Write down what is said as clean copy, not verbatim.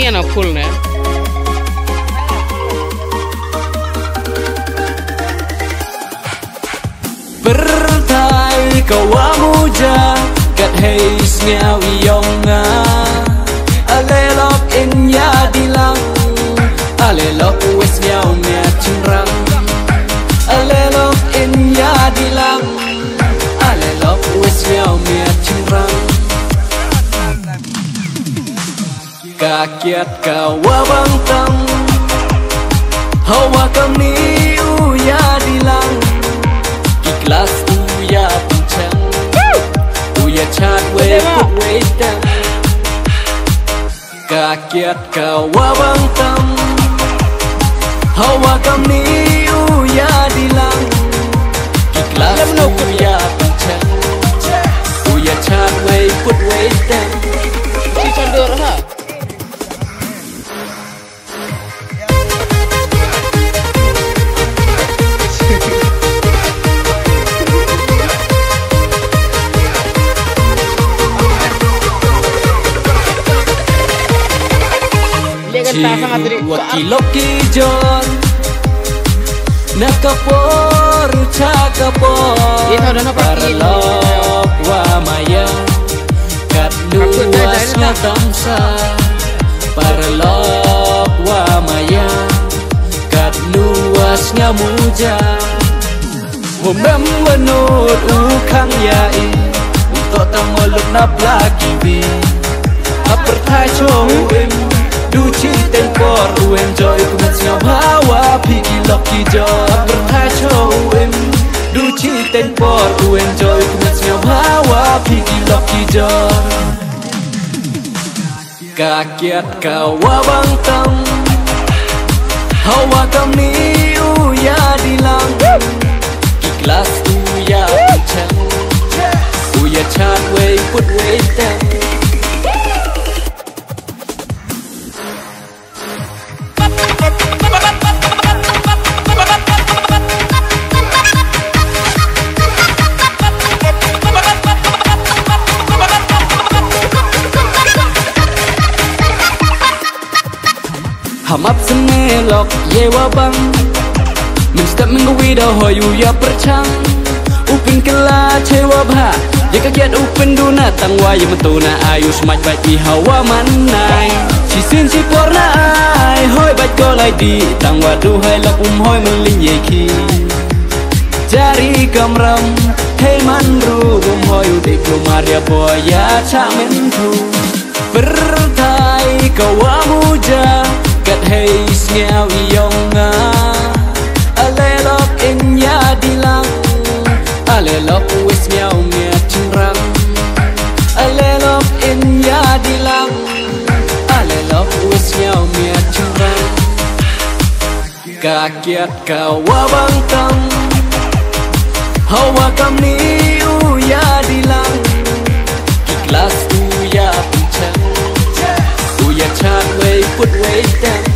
ini anak full nih. Bertai kawamuja kat heis ngawiyonga alelok inya dilang alelok wes nyaw mea cunrang alelok inya dilang alelok wes nyaw mea cunrang kakiat kawabang tam hawa kami uya dilang kelas uya pincang uya chat we put we down kakiat kawabang tam hawa kami uya dilang kelas uya pincang uya chat we put we down Si Condor ha. Wakiloki John nakapor cakapor paralok wa maya kat luas ngatamsa paralok wa maya kat luas ngamuja humem wenut ukang yai untuk tamoluk naplaki bi apertai chowim duci tempor enjoy kumatnya bawa pigi loki jo bertacho duci tempor enjoy kumatnya bawa pigi loki jo kakiat kawabang tam hawa kami uya dilang kelas uya pincang uya chat we put we down hamap semelok yewa bang minstep minggu widow hoyu ya percang upin kela cewa bah jika kiat upin duna tangwa ya metuna ayu smaj baik di hawa manai sisin si porna ai hoi baik golai di tangwa duhai lap hoi melin yeki jari kamram hei manru hoi udik lumaria boya camen tu bertai kawamuja kat heis ngawiyonga alelok inya dilang alelok wis nyaw mea cunrang alelok inya dilang alelok wis nyaw mea cunrang kakiat kawabang tam hawa kami uya dilang kelas uya pincang uya chat we put we down